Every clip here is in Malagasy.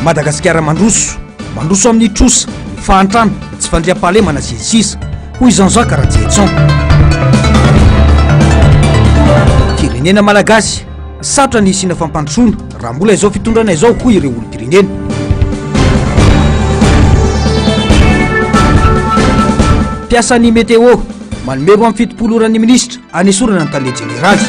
Madagasikara mandroso amin'ny trosa fahantrano tsy fandriam-pahalemana sy ny sisa hoy Jean-Jacques Radjetson. Firenena malagasy sarotra ny isiana fampandrosoana raha mbola izao fitondrana izao hoy ireo olom-pirenena. Piasan'ny météo manome roa amby fitopolo ora ny ministra anesorana ny tale jeneraly.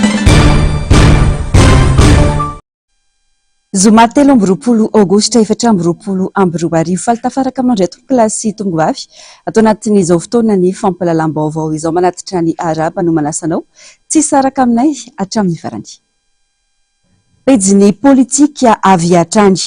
Zoma 3 amby roapolo aogositra 4 amby roapolo amby roa arivo faltafaraka amin'andray tompokilasy tongovavy atao anatin'izao fotoana ny fampalalam-baovao izao manatitra ny araba no manasanao tsy saraka aminay hatramin'ny farany. Pejiny politika avy hatrany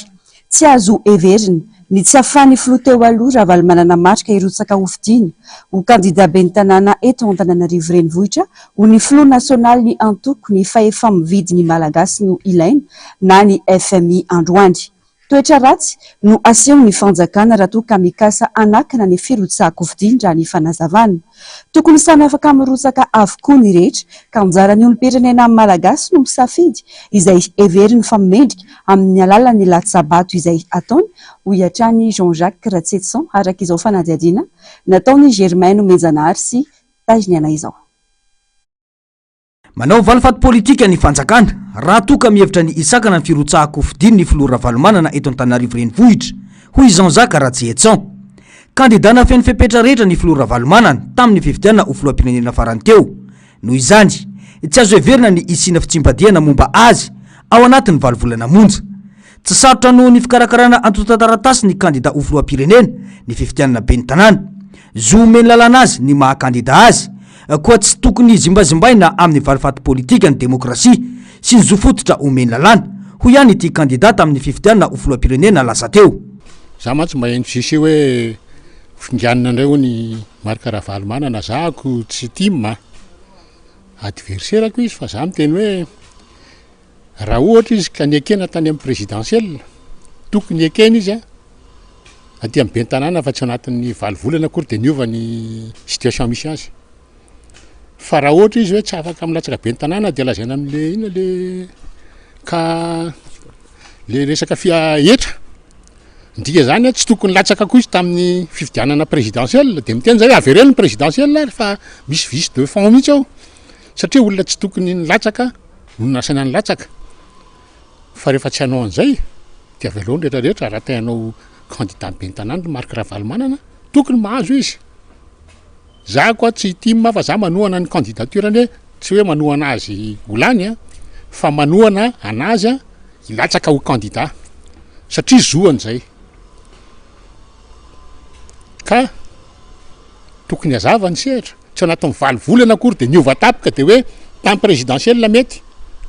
tsy azo everina ny tsy afany filoha teo aloha raha valy manana marika irotsaka hofidiny ho kandida ben'ny tanàna eto Antananarivo renivohitra ho ny filoha nasionaly ny antoko ny fahefa mividy ny malagasy no ilaina na ny FMI androany. Toetra ratsy no aseho ny fanjakana raha toa ka mikasa anakana ny firotsaka hofidiny raha ny fanazavana. Tokony samy afaka mirotsaka avokoa ny rehetra ka anjara ny olom-pirenena amin'ny malagasy no misafidy izay everiny fa mendrika amin'ny alalan'ny latsabato izay ataony hoy hatrany Jean-Jacques Radjetson araka izao fanadihadiana nataony Germaine Menjanary sy Tajiniana izao. Manao valifaty politika ny fanjakana raha toa ka mihevitra ny isakana ny firotsahako hofidiny ny filoha Ravalomanana eto Antananarivo renivohitra hoy Jean-Jacques Radjetson. Kandidana feno fepetra rehetra ny filoha Ravalomanana tamin'ny fifidianana ho filoham-pirenena farany teo. Noho izany tsy azo heverina ny isiana fitsimbadiana momba azy ao anatin'ny valovolana monja. Tsy sarotra noho ny fikarakarana antotantaratasy ny kandida ho filoham-pirenena ny fifidianana ben'ny tanàna. Zo omeny lalana azy ny mahakandida azy koa tsy tokony zimbazimbaina amin'ny valifaty politika ny demokrasia sy ny zo fototra omeny lalàna hoy ihany ity kandidata amin'ny fifidianana ho filoham-pirenena lasa teo. Za mantsy mba NCC hoe fingianina indray ho ny marika Ravalomanana zahako tsy tima adversairako izy fa za miteny hoe raha ohatra izy ka niekena tany amin'ny présidentielle tokony ekena izy aty amin'ny ben'ny tanàna fa tsy anatin'ny valovolana akory dia niova ny situation misy azy. Fa raha ohatra izy hoe tsy afaka amin'ny latsaka ben'ny tanàna dia lazaina amin'le ina le resaka fiahetra. Ndika zany tsy tokony latsaka koa izy tamin'ny fifidianana présidentielle dia miteny zay avereny présidentielle fa misy vice de fond mihitsy ao satria olona tsy tokony latsaka no nasana ny latsaka. Fa rehefa tsy hanao an'izay dia avelohany rehetrarehetra raha tainao candidat ben'ny tanàna marika Ravalomanana tokony mahazo izy. Za koa tsy tima fa za manohana ny candidaturany tsy hoe manohana azy olany fa manohana anazy ilatsaka ho candidat satria zoany zay. Ka tokony hazava ny sehatra tsy anatin'ny valovolana akory dia niova tapika dia hoe tamin'ny présidentielle mety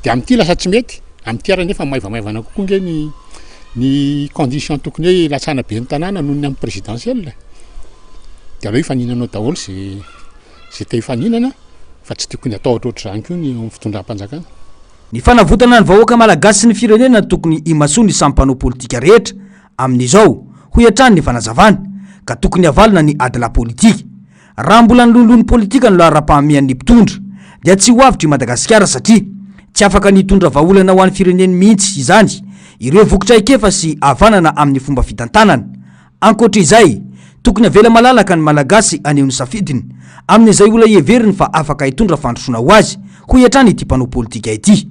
dia amin'ity lasa tsy mety amin'ity ara nefa maivamaivana kokoa nge ny condition tokony hoe latsana ben'ny tanàna noho ny amin'ny présidentielle dia aleo hifaninanao daholo zay te hifaninana fa tsy tokony atao ohatrohatr'izany koa ny fitondram-panjakana. Ny fanavotana ny vahoaka malagasy sy ny firenena tokony himasoa ny sampanao politika rehetra amin'izao hoy hatrany ny fanazavana ka tokony havalona ny adila politika. Raha mbola nylonilony politika no lara-pahamian'ny mpitondra dia tsy ho avitry Madagasikara satria tsy afaka nitondra vahaolana ho an'ny fireneny mihitsy izany ireo vokotra ikefa sy havanana amin'ny fomba fitantanana. Ankoatra izay tokony avela malalaka ny malagasy aneo ny safidiny amin'izay olona heveriny fa afaka hitondra fandrosoana ho azy hoy hatrany ity mpanao politika ity.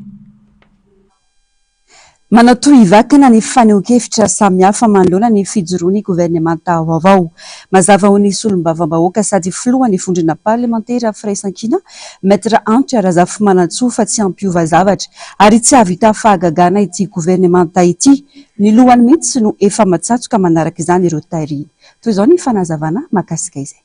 Manao ivakana ny fanehoan-kevitra samihafa manoloana ny fijoroan'ny gouvernemanta vaovao. Mazava ho ny solombavam-bahoaka sady filohan'ny vondrona parlementaire firaisan-kina Maître Antitra Razafimanantsoa fa tsy hampiova zavatra ary tsy havita fahagagana ity gouvernemanta ity. Ny lohany mihitsy no efa matsatsoka manaraka izany ireo tairiny. Toy izao ny fanazavana mahakasika izay.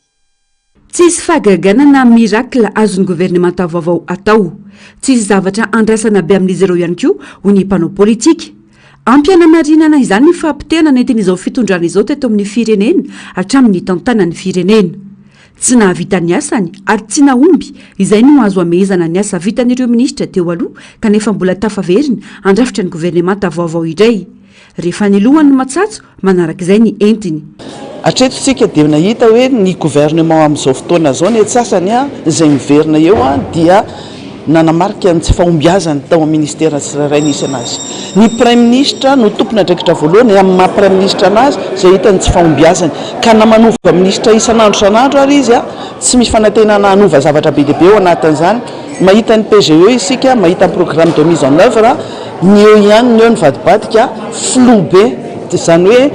Tsisy fahagagana na miracle azon'ny gouvernemanta vaovao atao. Tsisy zavatra andrasana be amin'izy ireo ihany koa ho ny mpanao politika. Ampianamarinana izany ny fampitena nentin'izao fitondrana izao teto amin'ny firenena hatramin'ny tantanan'ny firenena. Tsy nahavita ny asany ary tsy naomby izay no azo amezana ny asa vitan'ireo ministra teo aloha kanefa mbola tafaverina andrafitra ny gouvernemanta vaovao indray. Rehefa ny lohany matsatso manaraka izay ny entiny. Hatretontsika dia nahita hoe ny gouvernement amin'izao fotoana izao ny atsasany izay miverina eo dia nanamarika ny tsy fahombiazany tao amin'ny ministera tsirairay nisy anazy. Ny prime ministre no tompona andraikitra voalohany amin'ny maha prime ministre anazy zay hitany tsy fahombiazany ka namanova ministre isan'andro ary izy tsy misy fanantenana hanova zavatra be dia be ao anatin'izany. Mahita ny PGE isika, mahita ny programme de mise en œuvre ny eo ihany ny eo ny vadibadika flou be zany hoe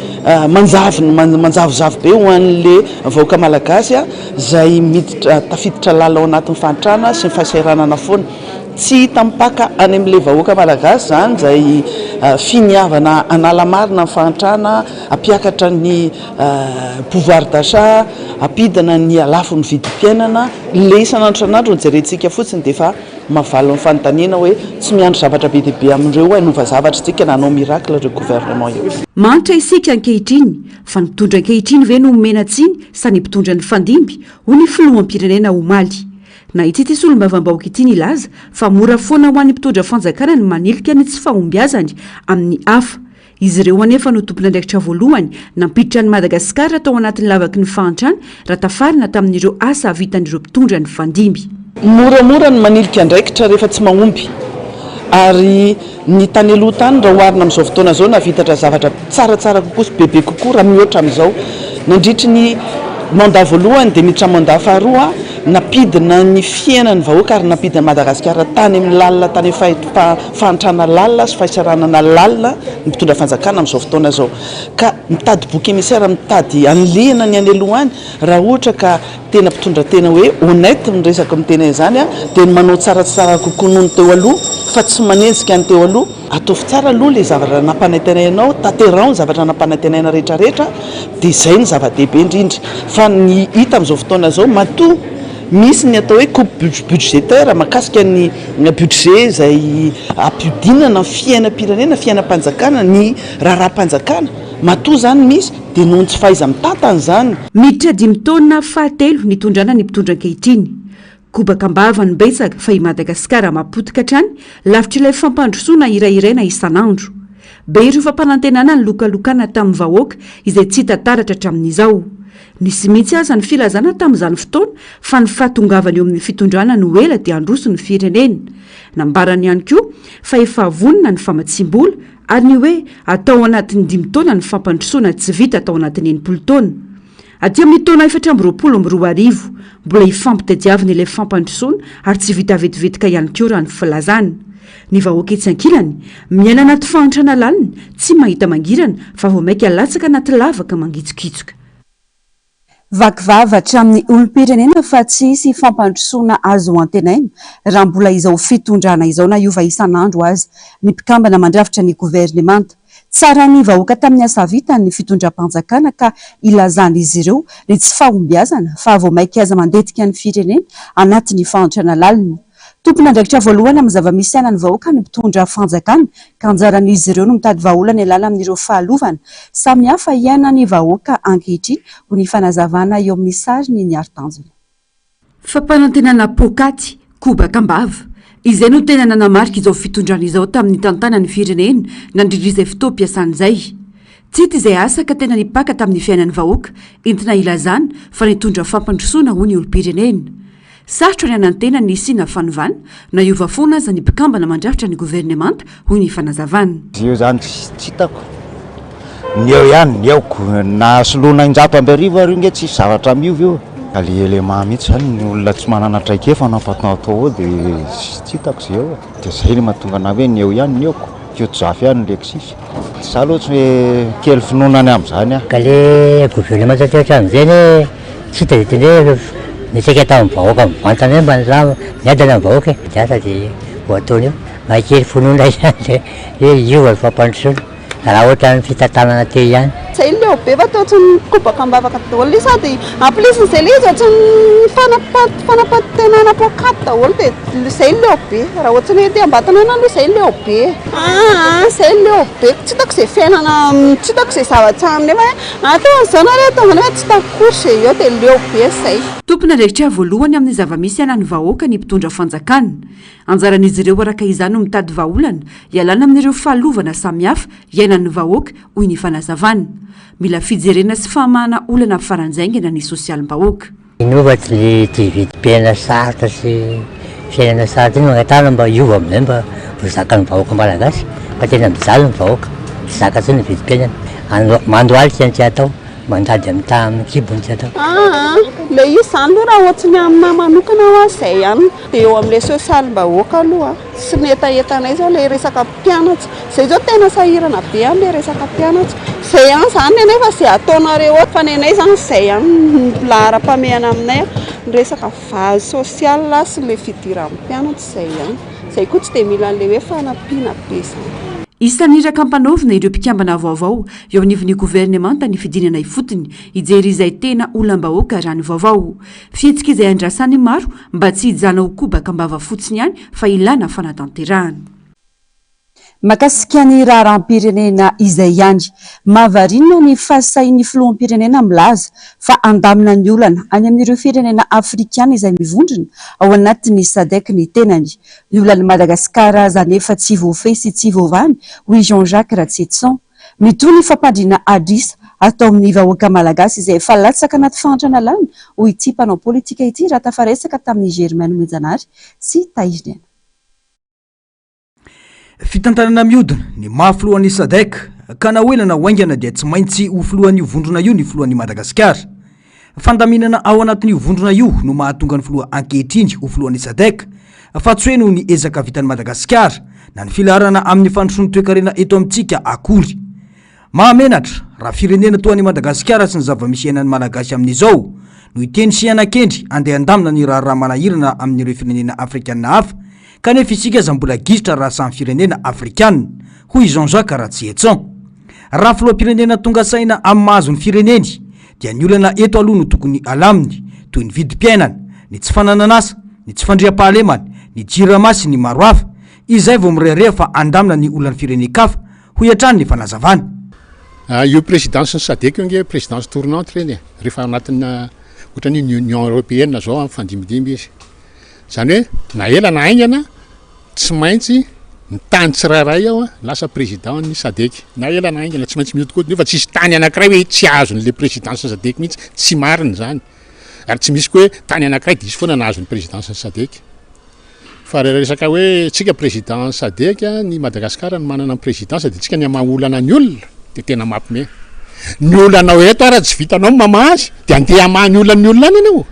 manjavozavo be ho an'le vahoaka malagasy zay miditra tafiditra lala ao anatin'ny fantrana sy ny fahasahiranana foana. Tsy hita mipaka any amin'le vahoaka malagasy zany zay finiavana analamarina ny fantrana, ampiakatra ny pouvoir d'achat, ampidana ny alafo ny vidim-piainana, le isan'andro nijerentsika fotsiny dia efa mavalo ny fanontaniana hoe tsy miandro zavatra be dia be amin'ireo hanova zavatra tsika nanao miracle ireo gouvernement io. Manitra isika ankehitriny fa nipitondra ankehitriny ve no menatsiny sa ny mpitondra ny fandimby ho ny filoham-pirenena omaly. Na ity ty solombavam-bahoaka ity ny laza fa mora foana ho an'ny mpitondra fanjakana ny manilika ny tsy fahombiazany amin'ny hafa. Izy ireo anefa no tompona andraikitra voalohany nampiditra ny Madagasikara tao anatin'ny lavaky ny fahantrana raha tafarina tamin'ireo asa havitan'ireo mpitondra ny fandimby. Moramora ny manilika andraikitra rehefa tsy mahomby ary ny tany aloha tany raha oharina amin'izao fotoana zao navitatra zavatra tsaratsara kokoa sy bebe kokoa raha mihoatra amin'izao. Nandritry ny mandat voalohany dia miditra mandat faharoa napidina ny fiainan'ny vahoaka ary napidina Madagasikara tany amin'ny lalina tany fahantrana lalina sy fahasaranana lalina ny mpitondra fanjakana amin'izao fotoana zao ka mitady boky émissaire mitady anlihana ny any aloha any raha ohatra ka tena mpitondra tena hoe honnête ny resaka amin'ny tena izany dia ny manao tsaratsara kokoa noho ny teo aloha fa tsy manenjika ny teo aloha. Ataovy tsara aloha le zavatra nampanantenainao, tanterao ny zavatra nampanantenaina rehetrarehetra dia izay ny zava-dehibe indrindra. Fa ny hita amin'izao fotoana zao matoa misy ny atao hoe coupe budgétaire makasika ny budget zay ampiodinana fiainam-pirenena, fiainam-panjakana, ny raharaham-panjakana matoa zany misy dia noho ny tsy fahaiza mitantana zany. Miditra 5 taona fahatelo nitondrana ny mpitondra ankehitriny. Kobakambava ny betsaka fa i Madagasikara mapotika hatrany lavitra ilay fampandrosoana irairaina isan'andro. Be ireo fampanantenana ny lokalokana tamin'ny vahoaka izay tsy hita taratra hatramin'izao. Nisy mihitsy aza ny filazana tamin'izany fotoana fa ny fahatongavany eo amin'ny fitondrana no ela dia androso ny firenena. Nambarany ihany koa fa efa vonona ny famatsimbola ary ny hoe atao anatin'ny 5 taona ny fampandrosoana tsy vita atao anatin'ny 80 taona. Aty amin'ny taona 2024 mbola hifampitadiavina ilay fampandrosoana ary tsy vita vetivetika ihany koa raha ny filazana. Ny vahoaka etsy ankilany miaina anaty fahantrana lalina tsy mahita mangirana fa vao maika latsaka anaty lavaka mangitsikitsoka. Vakivava hatramin'ny olom-pirenena fa tsy hisy fampandrosoana azo antenaina raha mbola izao fitondrana izao na iova isan'andro azy ny mpikambana mandrafitra ny governemanta. Tsara ny vahoaka tamin'ny asa vitany ny fitondram-panjakana ka ilazan'izy ireo ny tsy fahombiazana fa vao maika aza mandetika ny firenena anatin'ny fahantrana lalina. Tompona andraikitra voalohany amin'ny zava-misy anany vahoaka ny mpitondra fanjakana ka anjaran'izy ireo no mitady vahaolana ilala amin'ireo fahalovana samy hafa iainany vahoaka ankehitriny ho ny fanazavana eo amin'ny sariny ny artanjona. Fampanantenana pokaty Kobakambava izay no tena nanamarika izao fitondrana izao tamin'ny tantanan'ny firenena nandrindra izay fotoam-piasan'izay. Tsy hita izay asa ka tena nipaka tamin'ny fiainan'ny vahoaka entina ilazana fa nitondra fampandrosoana ho ny olom-pirenena. Sarotra ny anantena ny sina fanovana na iova foana aza ny mpikambana mandrafitra ny governemanta ho ny fanazavana. Io zany tsy hitako. Ny eo ihany, ny eoko na soloana injato amby arivo ary nge tsy zavatra miovy io. Alielema mihitsy zany ny olona tsy manana traikefa nampatao ao dia tsy hitako zay eo. Dia zay ny mahatonga anahy hoe ny eo ihany ny eoko. Kiotozafy ihany ny leksisy. Za loatra hoe kely finoanany amin'izany ah. Ka le gouvernement satria hatramin'izany tsy hita ditindre nisika tamin'ny vahoaka mivantana mba za miadana amin'ny vahoaka diasa dia ho ataony eo mahakely finoana ihany le iova fampandrosoana raha ohatra ny fitantanana teo ihany. Zay leo be fa tao ohatrany Kobakambavaka daholo izy sady amplisin'izay le izy ohatrany fanapatenana pokaty daholo dia zay leo be raha ohatrany hoe te ambatana ana aloha zay leo be. Zay leo be tsy hitako izay fiainana tsy hitako izay zavatra aminy hoe atao an'izao na re ataovana hoe tsy takory izay eo dia leo be zay. Tompona andraikitra voalohany amin'ny zava-misy anany vahoaka ny mpitondra fanjakana. Anjaran'izy ireo araka izany no mitady vahaolana ialana amin'ireo fahalovana samihafa iainan'ny vahoaka hoy ny fanazavana. Mila fijerena sy fahamahana olana faranjaingana ny sosialim-bahoaka. Inova tsy le ty vidim-piaina sarotra sy fiainana sady iny magnatana mba iova amin'izay mba ho zakany vahoaka malagasy fa tena mijaly ny vahoaka zaka tsy ny vidim-piainana mandoaly tsy tsy atao mandady amin'ny amin'ny kibony tsy atao le izy zany aloha raha ohatsy ny amina manokana ho azay ihany dia eo amin'ilay sosialim-bahoaka aloha sy netaentanay zao le resaka mpianatra zay zao tena sahirana be am'le resaka mpianatra zay ihany zany nefa zay ataonareo oatra fa nenay zany zay ihany lahara-pamehana aminay ny resaka vazy sosial sy le fidiran'ny mpianatra zay ihany zay koa tsy dia mila n'le hoe fanampiana be zany. Isan'iraka ampanaovina ireo mpikambana vaovao eo anivon'ny governemanta ny fidinana ifotony ijery izay tena olam-bahoaka raha ny vaovao fihetsika izay andrasany maro mba tsy hijana ho kobakambava fotsiny ihany fa ilana fanatanterahana. Mahakasika ny raharam-pirenena izay ihany mahavarina ny fahasahin'ny filoham-pirenena milaza fa andamina ny olana any amin'ireo firenena afrikana izay mivondrona ao anatin'ny SADC ny tenany. Ny olan'i Madagasikara zany efa tsy voafehy sy tsy voavany hoy Jean-Jacques Ratsetson mitohy ny fampandriana adrisa atao amin'ny vahoaka malagasy izay efa latsaka anaty fantrana lany hoy ity mpanao politika ity raha tafaresaka tamin'ny Germaine Mejanary sy Tairina. Fitantanana mihodina ny mahafilohan'ny SADC ka na hoelana waingana dia tsy maintsy ho filohan'io vondrona io ny filohan'ny Madagasikara. Fandaminana ao anatin'io vondrona io no mahatonga ny filoha ankehitriny ho filohan'ny SADC fa tsy hoe noho ny ezaka vitan'ny Madagasikara na ny filarana amin'ny fandrosoan'ny toe-karena eto amintsika akory. Mahamenatra raha firenena toa ny Madagasikara sy ny zava-misy iainan'ny malagasy amin'izao no iteny sy anakendry andeha andamina ny raha manahirana amin'ireo firenena afrikanina hafa kanefa isika aza mbola gisitra raha samy firenena afrikanina hoy Jean-Jacques Ratsetson. Raha filoham-pirenena tonga saina amin'ny mahazo ny fireneny dia ny olana eto aloha no tokony alaminy toy ny vidim-piainana, ny tsy fanananasa, ny tsy fandriam-pahalemana, ny jirama sy ny maro hafa izay vao mirehareha fa andamina ny olan'ny firenekafa hoy hatrany ny fanazavana. Io présidence ny SADC io nge présidence tournante reny rehefa anatin'ny ohatran'ny Union européenne zao amin'ny fandimidimby izy. Zany hoe na ela na aingana tsy maintsy ny tany tsirairay ao lasa président ny SADC na ela na aingana tsy maintsy mihodikoty nefa tsisy tany anankiray hoe tsy azon'le présidence ny SADC mihitsy tsy marina zany ary tsy misy koa hoe tany anankiray diso foana nahazo ny présidence ny SADC fa resaka hoe tsika président SADC ny Madagasikara ny manana ny présidence dia tsika ny amaolana ny olona dia tena mampime ny olanao eto ara tsy vitanao mamazy dia andeha amany olan'ny olona any ianao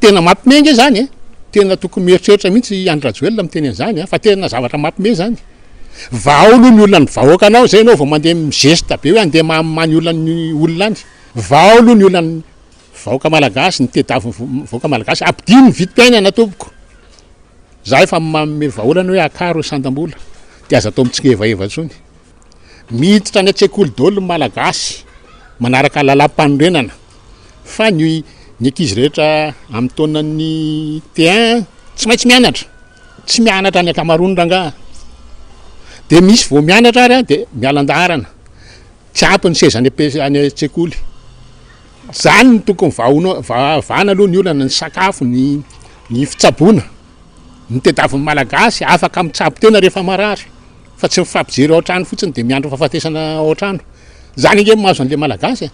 tena mampime nge zany tena tokony mieritreritra mihitsy Andry miteny an'izany fa tena zavatra mampime zany vao aloha ny olona ny vahoaka anao zay anao vao mandeha migesta be hoe andeha mamany olan'ny olona any vao aloha ny olona vahoaka malagasy ny tedavy vahoaka malagasy ampidiny ny vidim-piainana tompoko za efa manome vahaolana hoe akaro sandam-bola dia aza atao mitsingevaeva tsony miditra ny an-tsekoly daholo malagasy manaraka lalam-panorenana fa ny ankizy rehetra amin'ny taonany T1 tsy maintsy mianatra tsy mianatra ny akamaroany rangaha dia misy vao mianatra ary dia mialan-daharana tsy ampy ny seza any an-tsekoly zany ny tokony vahana aloha ny olana ny sakafo ny fitsaboana ny tedaviny malagasy afaka mitsabo tena rehefa marary fa tsy mifampijery ao trano fotsiny dia miandro fahafatesana ao trano zany nge mahazo an'le malagasy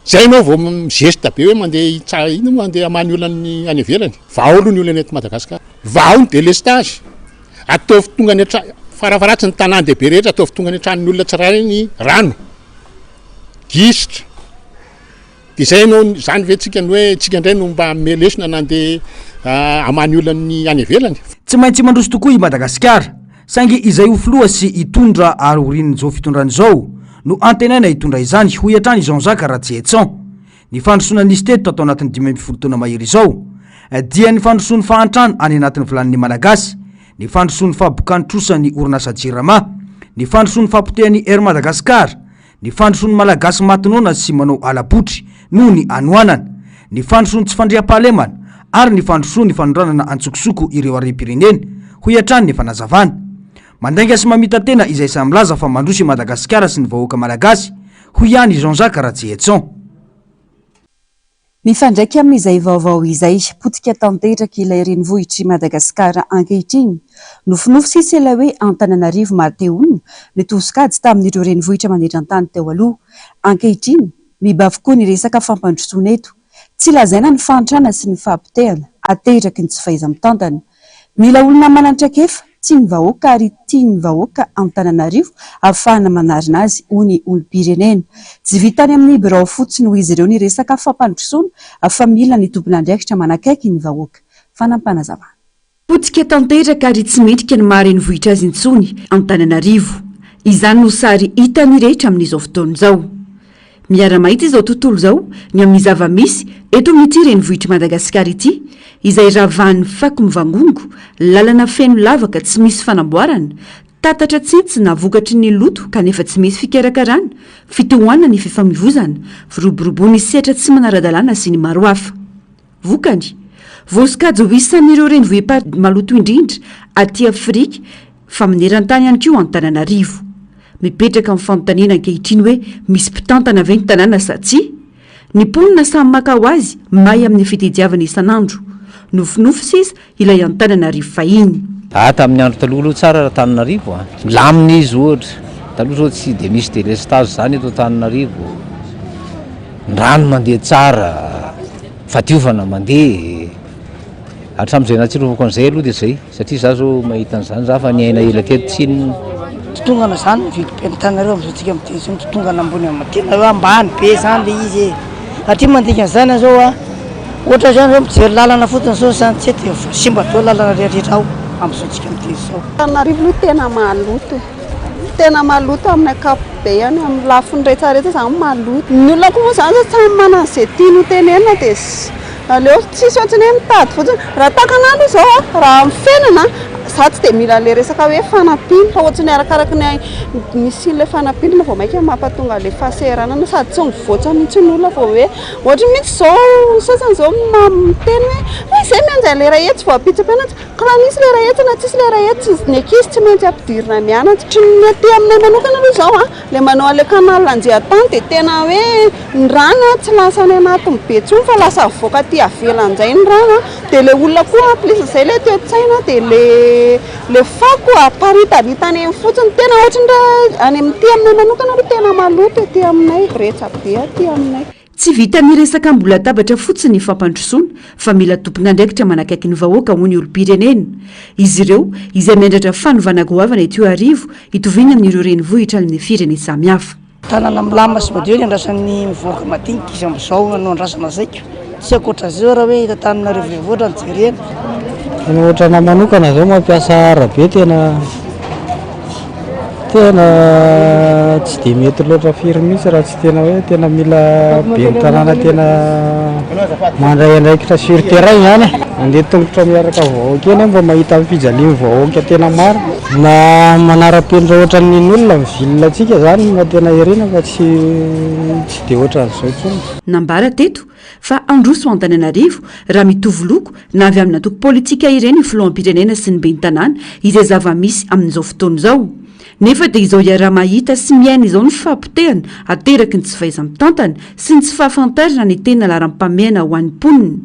zay anao vao migesta be hoe mandeha ino mandeha amany olany any ivelany vao aloha ny olana eto Madagasikara vao ny délestage ataovy tonga ny farafaratsy ny tanàn-dehibe rehetra ataovy tonga ny antranony olona tsirairay ny rano gisitra dia zay anao zany ve tsika ny hoe tsika indray no mba melesona nandeha amany olany any ivelany tsy maintsy mandroso tokoa i Madagasikara saingy izay ho filoha sy hitondra ary orin'izao fitondran'izao no antenaina hitondra izany hoy hatrany Jean-Jacques Ratsetson. Ny fandrosoana nisy teto atao anatin'ny 12 taona mahery izao dia ny fandrosoan'ny fahantrano any anatin'ny volan'ny malagasy, ny fandrosoan'ny fahabokany trosany orinasa jirama, ny fandrosoan'ny fampotehany Air Madagasikara, ny fandrosoan'ny malagasy matinoana sy manao alapotry noho ny anoanana, ny fandrosoan'ny tsy fandriam-pahalemana ary ny fandrosoan'ny fanondranana antsokosoko ireo harem-pirenena hoy hatrany ny fanazavana. Mandainga sy mamita tena izay samy laza fa mandroso i Madagasikara sy ny vahoaka malagasy hoy ihany Jean-Jacques Ratsetson. Mifandraiky amin'izay vaovao izay potika tanteraka ilay renivohitry Madagasikara ankehitriny nofinofy sisy ilay hoe Antananarivo Marteona ny tosikady tamin'ireo renivohitra maneran-tany teo aloha ankehitriny miba avokoa ny resaka fampandrosoana eto tsy lazaina ny fahantrana sy ny fahampitehana ateraky ny tsy faiza mitantana. Mila olona manantrakefa tia ny vahoaka ary tia ny vahoaka Antananarivo ahafahana manarina azy hoy ny olom-pirenena. Tsy vitany amin'ny birao fotsiny ho izy ireo ny resaka fampandrosoana fa mila ny tompon'andraikitra manakaiky ny vahoaka. Fanampanazavana. Potika tanteraka ary tsy metrika ny mareny vohitra azy intsony Antananarivo. Izany no sary hita ny rehetra amin'izao fotoana izao. Miara-mahita izao tontolo izao ny amin'ny zava-misy eto amin'ity renivohitry Madagasikara ity, izay ravahan'ny fako mivangongo, lalana feno lavaka tsy misy fanamboarana, tatatra tsitsy na vokatry ny loto kanefa tsy misy fikarakarana, fitohanana ny fifamoivoizana, firoboroboany sehatra tsy manara-dalàna sy ny maro hafa. Vokany voasokajy ho isan'ireo renivohitra maloto indrindra aty Afrika fa mineran-tany ihany koa Antananarivo. Mipetraka amin'ny fanontaniana ankehitriny hoe misy mpitantana ve ny tanàna sa tsy? Ny mponina samy maka ho azy may amin'ny fitediavana isan'andro. Nofinofy sisa ilay Antananarivo fahiny. Tamin'ny andro taloha tsara Antananarivo milamina izy ohatra. Taloha zao tsy dia misy délestage zany eto Antananarivo. Ny rano mandeha tsara, fadiovana mandeha. Hatramin'izay natsirovako an'izay aloha dia zay, satria za zao mahita an'izany za fa ny aina ela teto tsy totongana zany vidibe Antananarivo amin'izao tsika miteny zao totongana ambony amin'ny tena hoe ambany be zany le izy e. Atria mandika zany zao ohatra zany zao mijery lalana fotony zao zany tsy dia simba dao lalana rehetra ao amin'izao tsika miteny zao. Antananarivo aloha tena maloto. Tena maloto amin'ny akapobe any amin'ny lafiny rehetrarehetra zany maloto. Ny olona koa moa zany samy manana izay tiany ho tenenina dia aleo tsisy ohatrany hoe mitady fotsiny. Raha takan'andro izao raha mifenana za tsy dia mila le resaka hoe fanampiny fa ohatrany arakaraky ny misy ilay fanampiny vao maika mampatonga le fahasahiranana sady tsy mivoatra mihitsy ny olona vao hoe ohatra mihitsy izao sasany izao miteny hoe izay mianjay le rahetsy vao apitsampianatra ka raha nisy le rahetsy na tsisy le rahetsy ny ankizy tsy maintsy ampidirina mianatra. Tsy ny aty aminay manokana aloha izao le manao an'ilay kanal anjehan-tany dia tena hoe ny rano tsy lasa any anatin'ny be intsony fa lasa avoaka aty avelan'izay ny rano dia le olona koa ampilisa izay le teo tsaina dia le fako aparitaritany eny fotsiny tena ohatrany any amin'ity aminay manokana aloha tena maloto aty aminay rehetra be aty aminay. Tsy vita ny resaka mbola tabatra fotsiny fampandrosoana fa mila tompon'andraikitra manakaiky ny vahoaka hoy ny olom-pirenena. Izy ireo izay miandratra fanovana goavana ety Arivo hitoviana amin'ireo renivohitra amin'ny firenena samihafa. Tanàna milama sy madio ny andrasan'ny mivoaka madinika izy amin'izao no andrasana zaiko. Tsy akoatra zao raha hoe hita Antananarivo renivohitra ny jerena. Ny ohatrana manokana zao mampiasa arabe tena tsy dia mety loatra firy mihitsy raha tsy tena hoe tena mila be ny tanàna tena mandray andraikitra sur terrain zany mandeha tongotra miaraka vahoaka eny mba mahita mifijaliana vahoaka tena maro na manara-penitra ohatran'ny olona mivilina atsika zany mba tena irena fa tsy dia ohatran'izao intsony. Nambara teto fa androso Antananarivo raha mitovy loko na avy amin'ny antoko politika ireny ny filoham-pirenena sy ny ben'ny tanàna izay zava-misy amin'izao fotoana izao. Nefa dia izao iaraha mahita sy miaina izao ny fampitehana ateraky ny tsy fahaiza mitantana sy ny tsy fahafantarana ny tena laharam-pameana ho an'ny mponina.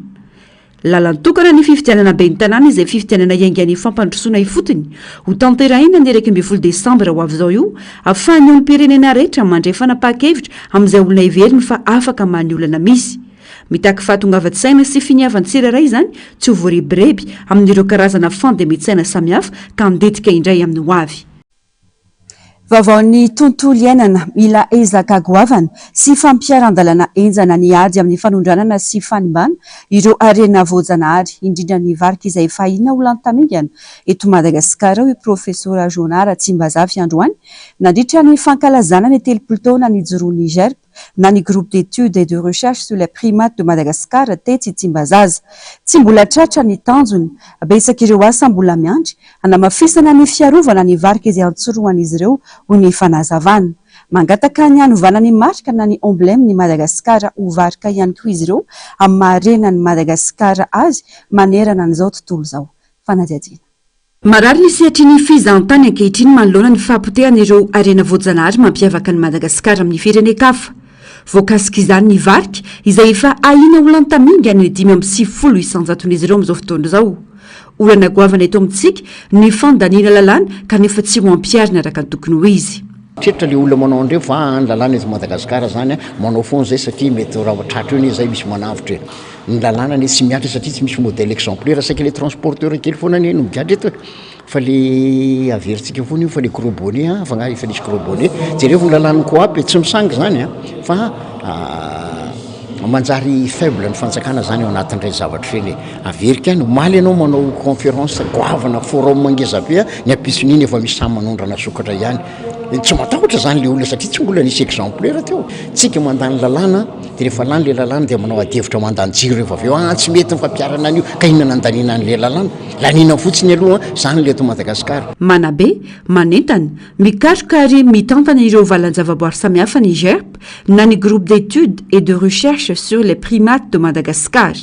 Lalantokana ny fifidianana ben'ny tanàna izay fifidianana iaingan'ny fampandrosoana ifotony ho tanterahina ny 12 Desambra ho avy izao io ahafahan'ny olom-pirenena rehetra mandray fanapahan-kevitra amin'izay olona heveriny fa afaka mahany olana misy. Mitaky fahatongavan-tsaina sy finiavan'ny tsirairay izany tsy ho voarebireby amin'ireo karazana fandemetsana samihafa ka handetika indray amin'ny ho avy. Vaovaon'ny tontolo iainana mila ezaka goavana sy fampiaran-dalana enjana ny ady amin'ny fanondranana sy fanimbana ireo harena voajanahary indrindra ny varika izay fahina ho lantamingana eto Madagasikara hoy Profesora Jonara Tsimbazafy androany nandritra ny fankalazana ny telopolo taona nijoroan'ny GERP na ny groupe d'études et de recherche sur les primates de Madagascar tetsy Tsimbazaza. Tsy mbola tratra ny tanjony betsaka ireo asa mbola miandry hanamafisana ny fiarovana ny varika izay antsoroan'izy ireo ho ny fanazavana. Mangataka ny hanovana ny marika na ny emblème ny Madagasikara ho varika ihany koa izy ireo amin'ny maharenan'ny Madagasikara azy manerana an'izao tontolo izao. Fanadihadiana. Marary ny sehatry ny fizahantany ankehitriny manoloana ny fahampotehana ireo harena voajanahary mampiavaka ny Madagasikara amin'ny firenen-kafa. Voakasika izany ny varika izay efa ahina olantaminga ny 5.9 isanjaton'izy ireo amin'izao fotoana izao. Olana goavana eto amintsika ny fandaniana lalàna kanefa tsy ho ampiarina araka ny tokony ho izy. Tritra le olona manao andreo fa ny lalàna eto Madagasikara zany manao foana zay satria mety raha tratra io zay misy manavitra ny lalàna ny tsy miatra satria tsy misy modèle exemplaire saika le transporteur kely foana ny no migadra eto fa le averintsika foana io fa le gros bonnet fa efa nisy gros bonnet jereo ny lalàna coap tsy misangy zany fa manjary faible ny fanjakana zany ao anatin'ireny zavatra ireny averika no maly ianao manao conférence goavana forum mangeza be ny ampison'iny efa misy samy manondrana sokatra ihany tsy matahotra zany le olona satria tsy mbola nisy exemplaire teo tsika mandany lalàna de rehefa lany le lalàna de manao adevitra mandany jiro rehefa avy eo tsy mety mifampiarana an'io ka inona nandanina an'le lalàna lanina fotsiny aloha zany le eto Madagasikara Manabe manentana mikaroka ary mitantana ireo valan-javaboary samihafa ny GERP na ny groupe d'études et de recherche sur les primates de Madagascar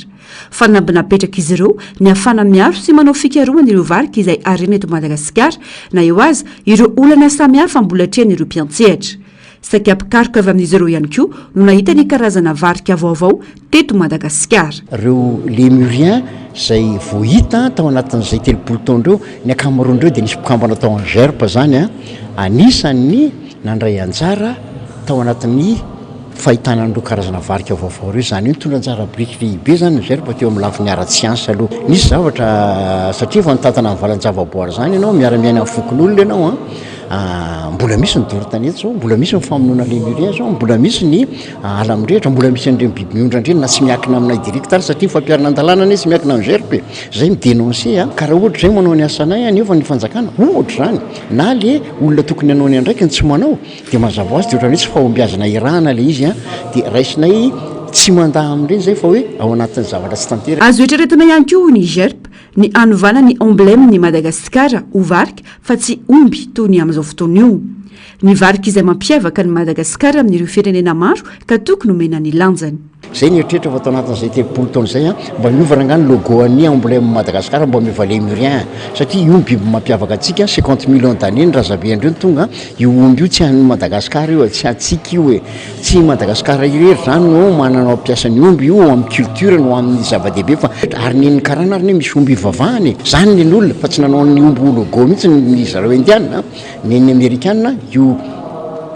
fa nambinapetraka izy ireo ny afana miaro sy manao fikarohana ireo varika izay arena eto Madagasikara na eo azy ireo olana samihafa mbola trehany ireo mpiantsehatra saika ampikaroka avy amin'izy ireo ihany koa no nahita ny karazana varika vaovao teto Madagasikara reo lémurien zay vohita tao anatin'izay telopolo taonreo ny akamaroan'ireo de nisy mpikambana tao en GERP zany anisan'ny nandray anjara tao anatin'ny fahitanan'ireo karazana varika vaovao reo zany tondra anjara briky lehibe zany ny GERP teo amin'ny lafiny ara-tsiansa aloha nisy zavatra satria fa nitantana amin'ny valan-javaboary zany ianao miara-miaina amin'ny fokon'olona ianao mbola misy ny dorotanety zao mbola misy ny famonoana lémurien zao mbola misy ny ala mirehitra mbola misy an'ireny biby miondran-dreny na tsy miakina aminay directeur satria fampiarana an-dalàna ane tsy miakina amin'ny GERP zay midénoncer ka raha ohatra zay manao ny asanay nefa ny fanjakana ohatra zany na le olona tokony hanao ny andraiky ny tsy manao de mazava ho azy de ohatra hoe tsy fahombiazana irahana le izy de raisinay tsy mandaha amin'ireny zay fa hoe ao anatin'ny zavatra tsy tantera azo etreretana ihany koa ny GERP ny anovana ny emblème ny Madagasikara ho varika fa tsy omby toy ny amin'izao fotoana io ny varika izay mampiavaka ny Madagasikara amin'ireo firenena maro ka tokony homena ny lanjany zay ny eritreritra fa tao anatin'izay telopolo taona zay mba miovana ngany logo an'ny emblème Madagasikara mba miova lémurien satria io biby mampiavaka atsika 50 millions d'années ny razabeandreo tonga io omby io tsy an'ny Madagasikara io tsy atsika io tsy Madagasikara irery zany no mananao ampiasany omby io amin'ny culture no amin'ny zava-dehibe fa ary neny karana ary misy omby ivavahany zany ny olona fa tsy nanao ny omby logo mihitsy ny zareo indiana neny américaine io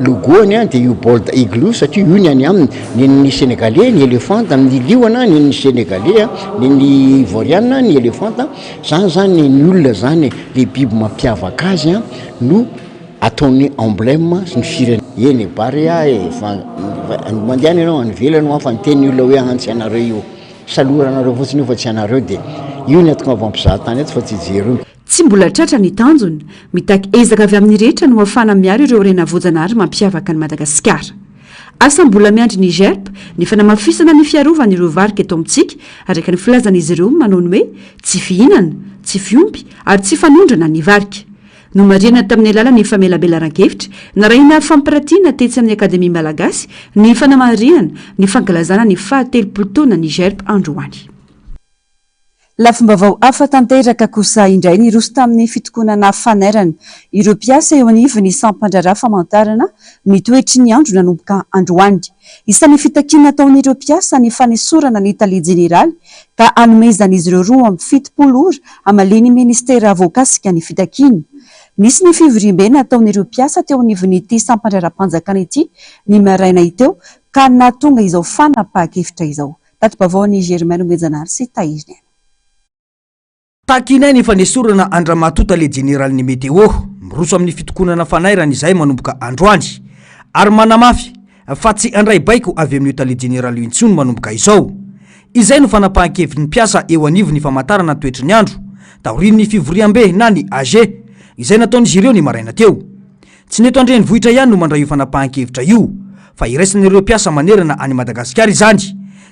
logony de io bold igloo satria io ny any aminy ny sénégalais ny éléphanta ny liona ny sénégalais ny ivoiriana ny éléphanta zany ny olona zany le biby mampiavaka azy no ataony emblème sy ny firena eny bary mandeana ianao anyvelany fa nyteny olona hoe antsy anareo io saloranareo fotsiny io fa tsy anareo de io ny atoko avampizahatany eto fa tsy jero tsy mbola tratra ny tanjony mitaky ezaka avy amin'ny rehetra no afana miaro ireo rena vojanahary mampiavaka ny Madagasikara asa mbola miandry ny GERP ny fanamafisana ny fiarovana ireo varika eto amintsika araka ny filazan'izy ireo manao ny hoe tsy fihinana tsy fiompy ary tsy fanondrana ny varika no marina tamin'ny alalany famelabelaran-kevitra narahina fampiratiana tetsy amin'ny akademia malagasy ny fanamarihana ny fankalazana ny fahatelopolo taona ny GERP androany lafombavao afa tanteraka kosa indray ny roso tamin'ny fitokonana fanairana ireo mpiasa eo anivo ny sampandraraha famantarana mitoetry ny andro nanomboka androany isan'ny fitakiana ataon'ireo mpiasa ny fanesorana ny talia jeneraly ka anomezan'izy ireo roa amin'ny 70 ora amaliny ministera avoakasika ny fitakiana nisy ny fivoriam-bena ataon'ireo mpiasa teo anivon'ity sampandraram-panjakana ity ny maraina iteo ka natonga izao fanapaha-kevitra izao tatopavao ny Germaine Mejanary sy Taizny takinay ny fanesorana andramatota le jeneraly ny météo miroso amin'ny fitokonana fanairana izay manomboka androany ary manamafy fa tsy andray baiko avy amin'ny tale jeneraly intsony manomboka izao izay no fanapahan-kevitry ny mpiasa eo anivony famantarana toetry ny andro taorian'ny fivoriam-be na ny AG izay nataon'izy ireo ny maraina teo tsy neto andreny vohitra ihany no mandray io fanapahan-kevitra io fa iraisan'ireo mpiasa manerana any Madagasikara izany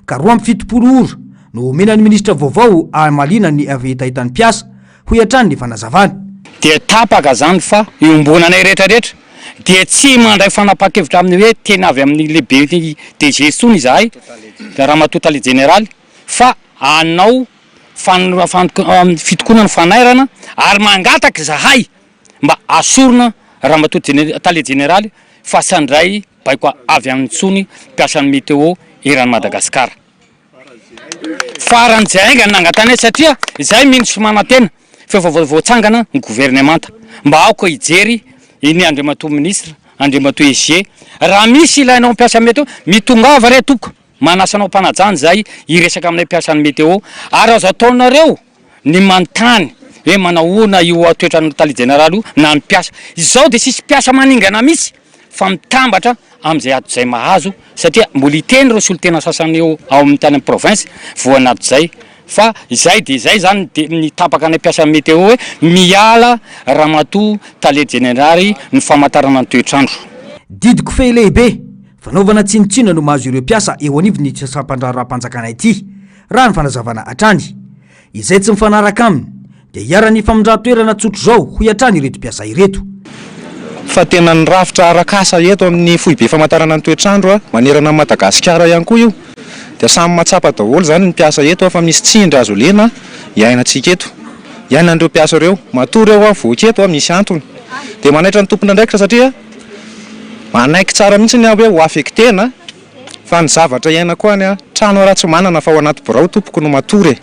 ka 70 ora no omena ny ministra vaovao amalina ny avetahitan'ny mpiasa ho iatrany ny fanazavana dia tapaka zany fa iombonanay rehetrarehetra dia tsy mandray fanapahan-kevitra amin'ny hoe tena avy amin'ny lehibe DG tsony izahay raha matota le général fa anao fitokonana fanairana ary mangataka zahay mba asorona raha matota tale général fa sandray baiko avy amin'ny tsony mpiasan'ny météo eran'ny Madagasikara faran'izay aingany nangatana satria izay minisy manantena fa efa voatsangana ny gouvernemanta mba aoko hijery iny Andriamatoa ministre Andriamatoa EG raha misy ilainao mpiasa météo mitongava re toko manasanao mpanajany zay iresaka aminay mpiasan'ny météo ary azo ataonareo ny manontany hoe manahoana io toetrandro tali général io na ny mpiasa izao de sisy mpiasa maningana mihitsy fa mitambatra am'izay ato zay mahazo satria mbola iteny reo sy olo tena sasany eo ao amin'ny tany amin'ny province voanato zay fa izay de izay zany de nitapaka ny mpiasan'ny météo hoe miala ramatoa tale générale ny famantarana ny toetrandro didiko fe lehibe fanaovana tsinitsina no mahazo ireo mpiasa eo anivy ny sampandra-panjakana ity raha ny fanazavana atrany izay tsy mifanaraka aminy de hiara-ny famindra-toerana tsotro zao ho iatrany ireto mpiasa ireto fa tena ny rafitra arakasa eto amin'ny foibe famantarana ny toetrandro manerana Madagasikara ihany koa io dia samy matsapa daholo zany ny mpiasa eto fa misy tsindra azo lena iainantsika eto iainan'ireo mpiasa ireo matory eo voky eto misy antony dia manaitra ny tompony andraikitra satria manaiky tsara mihitsy ny hoe ho afektena fa ny zavatra iaina koa any trano raha tsy manana fa ao anaty birao tompoko no matory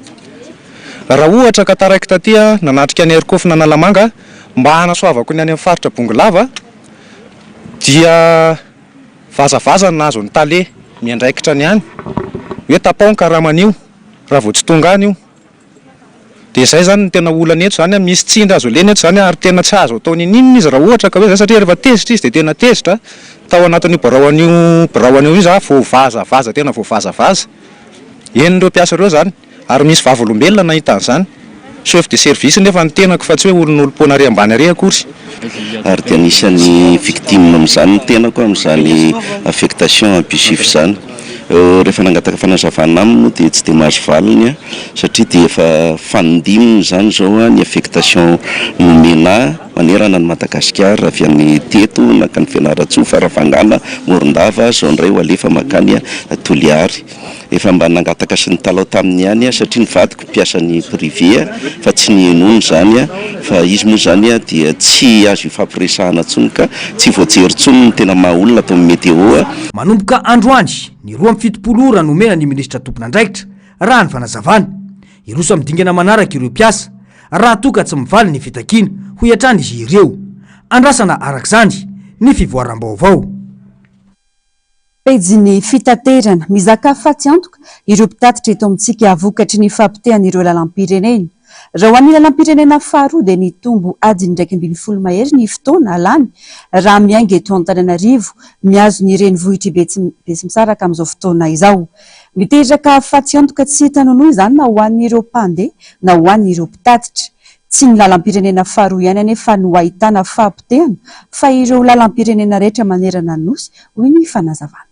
raha ohatra ka taraiky tatia nanatrika ny erikofina Analamanga mba hanasoavako ny any amin'ny faritra Bongolava dia vazavaza ny nazo ny tale miandraikitra ny any hoe tapaonka raha manio raha vao tsy tonga any io dia izay zany ny tena olana eto zany misy tsindra azo lena eto zany ary tena tsy azo atao ninina izy raha ohatra ka hoe zay satria rehefa tezitra izy dia tena tezitra tao anatin'io birao anio izy vao vazavaza tena vao vazavaza enireo mpiasa ireo zany ary misy vavolombelona nahita an'izany chef de service nefa ny tenako fa tsy hoe olon'olom-pona ary ambany ary akory ary dia anisan'ny victime amin'izany ny tenako amin'izany affectation abusif zany rehefa nangataka fanazavana aminy dia tsy dia mahazo valiny satria dia efa fanindiminy zany zao ny affectation nomena manerana ny Madagasikara avy amin'ny Teto naka ny Fianaratsoa Farafangana Morondava zao ndray ho alefa makany Toliary efa mba nangataka sy ny talao taminy ihany satria ny vadiko mpiasan'ny privé fa tsy ny enony zany fa izy moa zany dia tsy azo ifampiresahana tsony ka tsy voajery tsony ny tena maha olona atao amin'ny météo manomboka androany ny 2 ora nomena ny ministra tompon'andraikitra raha ny fanazavana iroso midingana manaraka ireo mpiasa raha toka tsy mivaly ny fitakina ho iatrany izy ireo andrasana arak'izany ny fivoaram-baovao pejiny fitaterana mizaka fatsy antoka ireo mpitatitra eto amintsika vokatry ny fampitehan'ireo lalam-pirenena raha ho an'ny lalam-pirenena faharoa dia ny tombo adiny 120 mahery ny fotoana alany raha miainga eto Antananarivo miazo ny renivohitra be sy misaraka amin'izao fotoana izao miteraka fatsy antoka tsy tanonoy izany na ho an'ireo mpandeha na ho an'ireo mpitatitra tsy ny lalam-pirenena faharoa ihany anefa no ahitana fahampitehana fa ireo lalam-pirenena rehetra manerana nosy hoy ny fanazavana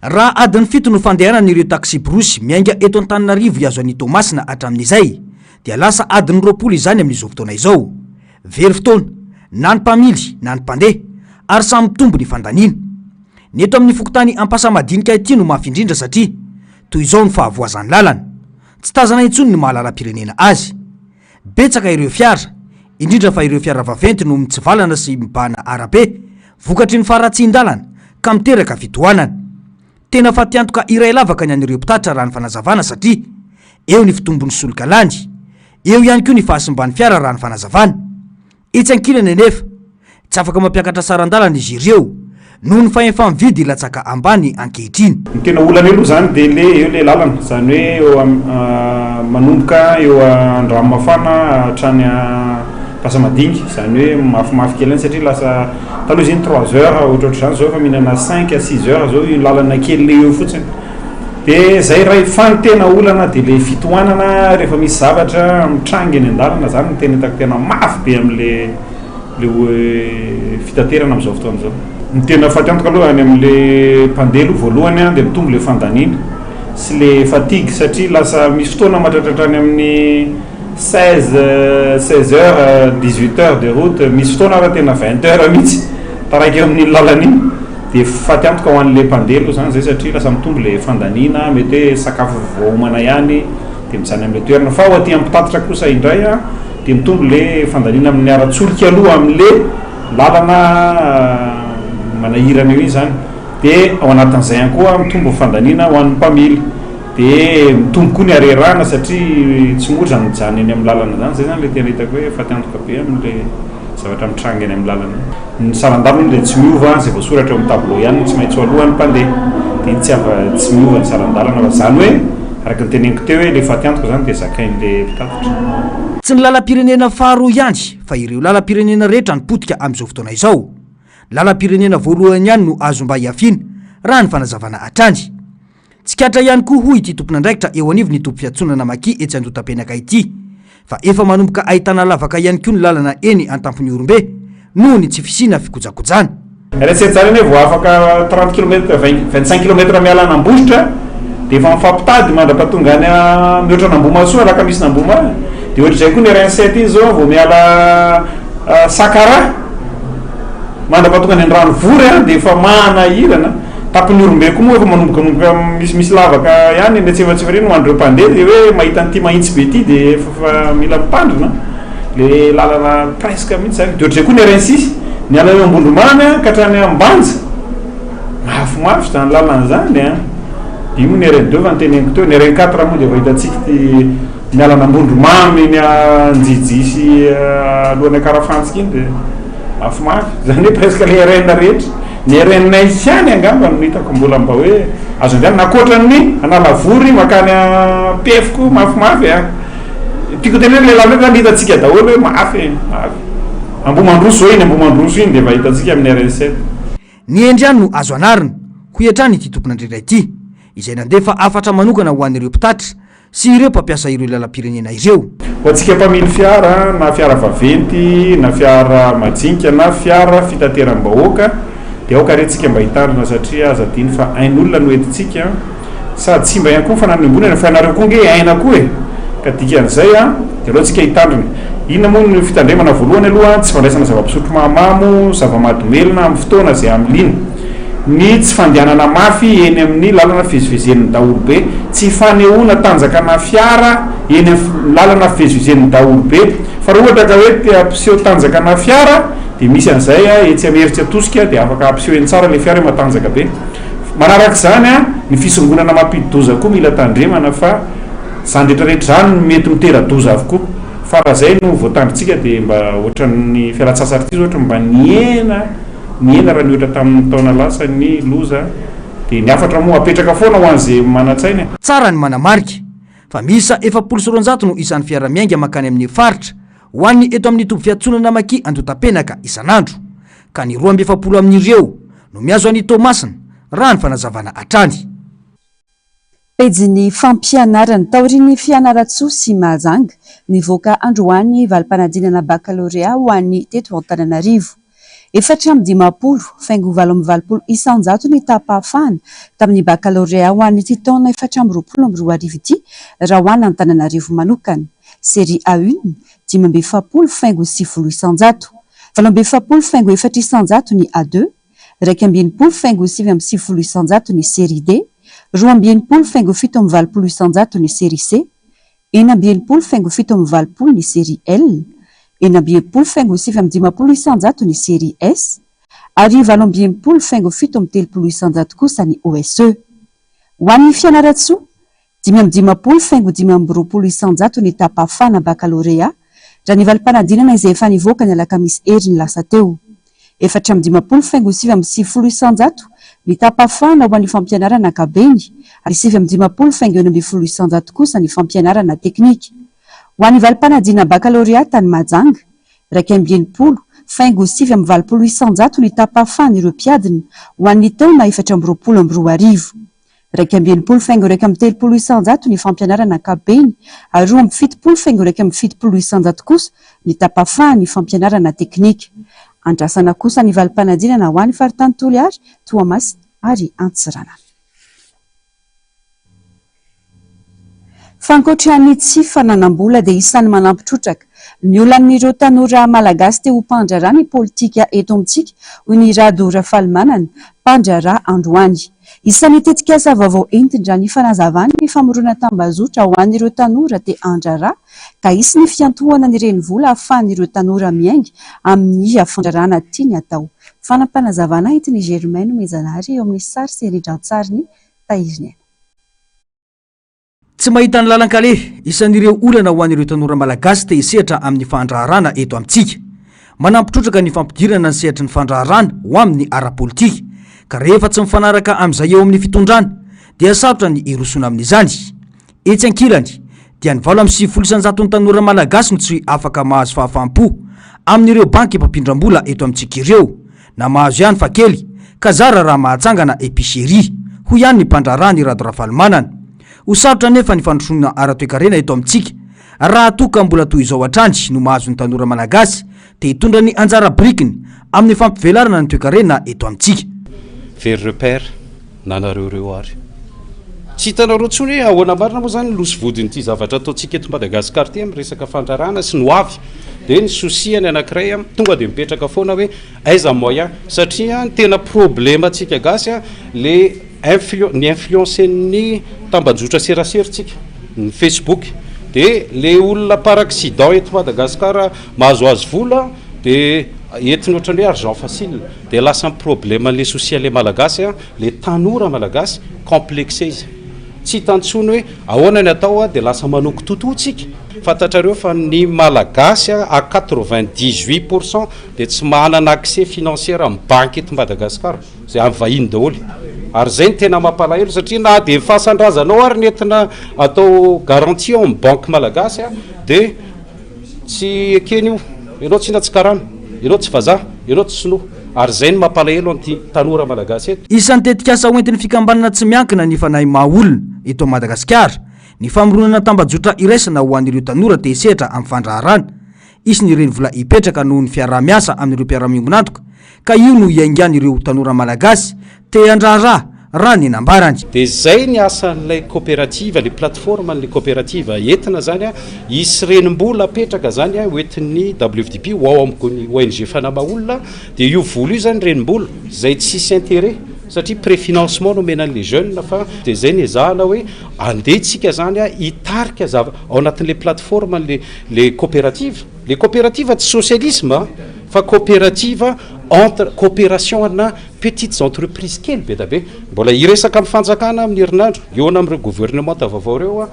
raha adiny 7 no fandehanan'ireo taxi brosy miainga eto Antananarivo iazo an'ny Tomasina hatramin'izay dia lasa adiny 20 izany amin'izao fotoana izao very fotoana na ny mpamily na ny mpandeha ary samy mitombo ny fandaniana neto amin'ny fokotany ampasamadinika ity no mafindrindra satria toy izao ny fahavoazan'ny lalana tsy tazana intsony ny mahalala-pirenena azy betsaka ireo fiara indrindra fa ireo fiara vaventy no mitsivalana sy mibahana arabe vokatry ny faratsin-dalana ka miteraka fitohanana tena fatiantoka iray lavaka ny an'ireo mpitatra raha ny fanazavana satria eo ny fitombony solikalandy eo ihany koa ny fahasimbany fiara raha ny fanazavana itsankilana nefa tsy afaka mampiakatra sarandalana izy ireo noho ny fahefa-mividy latsaka ambany ankehitriny ny tena olana aloha zany dia eo le lalana zany hoe manomboka eo Andramafana hatrany Pasamadinika zany hoe mafimafy kely satria lasa taloha izy 3 heures ohatrohatry zany zao fa mihinana 5 à 6 heures zao io lalana kely le eo fotsiny dia zay raha fantena olana dia le fitohanana rehefa misy zavatra mitrangy eny an-dalana zany ny tena hitako tena mafy be amin'le fitaterana amin'izao fotoana zao ny tena fatiantoka aloha any amin'le mpandelo voalohany dia mitombo le fandaniana sy le fatigue satria lasa misy fotoana matratratrany amin'ny 16 heures 18 heures de route misy fotoana raha tena 20 heures mihitsy taraiky eo amin'ny lalana iny dia fatiantoka ho an'le mpandelo zany zay satria lasa mitombo le fandaniana mety hoe sakafo voahomana ihany dia mijany amin'le toerana fa ho aty ampitatitra kosa indray dia mitombo le fandaniana amin'ny ara-tsolika aloha amin'le lalana manahirana eo iny zany dia ao anatin'izay ihany koa mitombo fandaniana ho an'ny mpamily dia mitombo koa ny arerana satria tsy motra mijany eny amin'ny lalana zany zay zany le tena hitako hoe fatiantoka be amin'le zavatra mitranga eny amin'ny lalana ny sarandalony le tsy miova zay voasoratra eo amin'ny tableau ihany tsy maintsy alohan'ny mpandeha dia tsy miova ny saran-dalana fa zany hoe araka ny teneniko teo hoe le fatiantoko zany dia zakain'le mpitatitra. Tsy ny lalam-pirenena faharoa ihany fa ireo lalam-pirenena rehetra nipotika amin'izao fotoana izao. Lalam-pirenena voalohany ihany no azo mba hiafiana raha ny fanazavana hatrany. Tsikatra ihany koa hoy ity tompon'andraikitra eo anivo ny tompo fiatsonana maki etsy Andotapenaka ity, fa efa manomboka ahitana lavaka ihany koa ny lalana eny an-tampony Orombe noho ny tsy fisina fikojakojana. Rehetra zany hoe vao afaka 30 km 25 km miala Nambohitra dia efa mifampitady mandrapatonga any mihoatra Nambomasoa raha ka misy Namboma, dia ohatr'izay koa ny RN7 iny zao vao miala Sakara mandrapatonga ny Ranovory dia efa manahirana. Tampony Orombe koa moa efa manomboka misy lavaka ihany ny tsefatsefany reny ho andreo mpandeha dia hoe mahita an'ity mahitsy be ity dia efa mila mitandrina le lalana presque mihitsy zany. Dia ohatr'izay koa ny RN6 ny ala eo Ambondromamy ka hatrany Ambanja mafimafy zany lalana zany a. Io moa ny RN2 fa nyteneniko teo, ny RN4 moa dia efa hitantsika ty ny alana Ambondromamy ny Anjiji sy alohan'ny Karafantsika iny dia mafimafy zany hoe presque le RN rehetra. Ny RN9 ihany angamba no hitako mbola mba hoe azo andeha nakoatran'ny Analavory makany PF ko mafimafy a. Tiako tenena le lalana zany hitantsika daholo hoe mafy Ambomandroso iny Ambomandroso iny dia efa hitantsika amin'ny RN7. Ny endriany no azo anarina ho hiatrany ity tompon'andrindra ity izay nandefa afatra manokana ho an'ireo mpitatra sy ireo mpampiasa ireo lalam-pirenena ireo. Ho antsika mpamily fiara na fiara vaventy na fiara majinika na fiara fitateram-bahoaka dia aoka rentsika mba hitarina satria aza diny fa ain'olona no entintsika sady tsy mba ihany koa fananombonana fa ianareo koa nge aina koa e ka dikan'izay dia alohantsika hitandrina. Inona moa ny fitandremana voalohany aloha tsy fandraisana zava-pisotro mahamamo, zava-mahadomelona amin'ny fotoana izay amilina, ny tsy fandehanana mafy eny amin'ny lalana fivezivezen'ny daholo be, tsy fanehoana tanjakana fiara eny amin'ny lalana fivezivezen'ny daholo be. Fa raha ohatra ka hoe te ampiseho tanjakana fiara dia misy an'izay etsy ameritsy atosika dia afaka ampiseho eny tsara le fiara matanjaka be. Manaraka izany ny fisongonana mampidi-doza koa mila tandremana fa zany rehetrarehetra zany mety mitera-doza avokoa. Fa raha zay no voatandritsika dia mba ohatran'ny fialan-tsasatra ity ohatra mba niena raha ny ohatra tamin'ny taona lasa ny loza dia ny afatra moa apetraka foana ho an'izay manatsaina. Tsara ny manamarika fa misa 700 no isan'ny fiara-miainga makany amin'ny faritra ho an'ny eto amin'ny tobo fiatsonana maki Andotapenaka isan'andro ka ny 270 amin'ireo no miazo an'ny Tomasina raha ny fanazavana hatrany. Pejiny fampianarana taorian'ny fianaratsoa sy Mahajanga nivoaka androany valim-panadinana baccalauréat ho an'ny teto Antananarivo. 420 faingo 720 isan-jato ny tapahafahana tamin'ny baccalauréat ho an'ny ity taona 420 ity raha ho an'ny Antananarivo manokana. Série A1 570 faingo 70 isan-jato, 770 faingo 4 isan-jato ny A2, 220 faingo 770 isan-jato ny série D, 220 faingo 720 isan-jato ny série C, 420 faingo 720 ny série L, 420 faingo 750 isan-jato ny série S, ary 420 faingo 730 isan-jato kosa ny OSE. Ho an'ny fianaratsoa 520 faingo 520 isan-jato ny tapahafahana baccalauréat raha ny valim-panadinana izay efa nivoaka ny alakamisy hery ny lasa teo. 420 faingo 770 isan-jato ny tapahafahana ho an'ny fampianarana ankabeny ary 720 faingo 90 isan-jato kosa ny fampianarana teknika. Ho an'ny valim-panadinana baccalauréat tany Mahajanga 220 faingo 720 isan-jato ny tapahafahana ireo mpiadina ho an'ny taona 420 220 faingo 130 isan-jato ny fampianarana ankabeny ary 270 faingo 170 isan-jato kosa ny tapahafahana ny fampianarana teknika. Andrasana kosa ny valim-panadinana ho an'ny faritany Toliary, Toamasina ary Antsirana. Fankoatran'ny tsy fananam-bola dia isan'ny manampitrotraka ny olan'ireo tanora malagasy te ho mpandraharaha ny politika eto amintsika hoy ny Rado Rafalimanana, mpandraharaha androany. Isan'ny tetikasa vaovao entindra ny fanazavany ny famorona tambazotra ho an'ireo tanora te handraharaha ka isy ny fiantohana ny reny vola ahafahan'ireo tanora miainga amin'ny fandrarahana tiany atao. Fanampanazavana entiny Germaine Mezanary eo amin'ny sary seridrantsariny Tahiriny. Tsy mahita ny lalan-kale isan'ireo olana ho an'ireo tanora malagasy te hisehatra amin'ny fandraharana eto amintsika. Manampitrotraka ny fampidirana ny sehatry ny fandraharana ho amin'ny ara-politika ka rehefa tsy mifanaraka amin'izay eo amin'ny fitondrana dia sarotra ny irosona amin'izany. Etsy ankilany dia ny 8 ny tanora malagasy no tsy afaka mahazo fahafaham-po amin'ireo banky mpampindram-bola eto amintsika ireo, na mahazo ihany fa kely ka zara raha mahatsangana episerie ho ihany ny mpandrarany Rado Ravalomanana. Ho sarotra nefa ny fandrosoana ara-toekarena eto amintsika raha toka mbola toy izao atrandry no mahazo ny tanora malagasy dia hitondra ny anjara brikiny amin'ny fampivelarana ny toekarena eto amintsika. Very repère nanareo reo ary tsy hitanareo tsony hoe ahoana marina moa zany losy vodin'ity zavatra ataontsika eto Madagasikara ty amin'ny resaka fandrarana sy ny hoavy dia ny sosiany anankiray tonga dia mipetraka foana hoe aiza moyen satria ny tena problème antsika gasy le ny influencen'ny tambanjotra seraserintsika ny Facebook dia le olona par accident eto Madagasikara mahazoazo vola dia entiny ohatrany hoe argent facile dia lasa problème an'le sosiale malagasy le tanora malagasy complexe izy tsy hitantsony hoe ahoana ny atao dia lasa manoko tototsika. Fantatrareo fa ny malagasy à 98% dia tsy manana accès financier amin'ny banky eto Madagasikara zay amin'ny vahiny daholo, ary zay ny tena mampalahelo satria na dia fahasandrazanao ary nentina atao garantie amin'ny banque malagasy dia tsy ekeny io, ianao tsy inatsikarana, ianao tsy vazaha, ianao tsy sinoa, ary zay ny mampalahelo an'ity tanora malagasy eto. Isan'ny tetikasa hoentin'ny fikambanana tsy miankina ny fanahy maha-olona eto Madagasikara ny famoronana tambajotra iraisana ho an'ireo tanora te hisehatra amin'ny fandraharana. Isy ny reny vola hipetraka noho ny fiarah-miasa amin'ireo mpiara-miombona antoka ka io no iaingan'ireo tanora malagasy te handraharaha raha ny nambarany. Dia zay ny asan'ilay coopérative, le plateforme an'ilay coopérative entina zany isy renim-bola apetraka zany hoentin'ny WFDP ho ao amin'ny ONG fanahy olona dia io vola io zany renim-bola zay tsisy intérêt satria préfinancement no menan'le jeune fa dia zay ny ezahana hoe andehitsika zany hitarika ao anatin'le plateforme le coopérative. Le coopérative tsy socialisme fa coopérative entre coopération ana petites entreprises kely be da be. Mbola iresaka amin'ny fanjakana amin'ny herinandro eo na amin'ireo gouvernement vaovao reo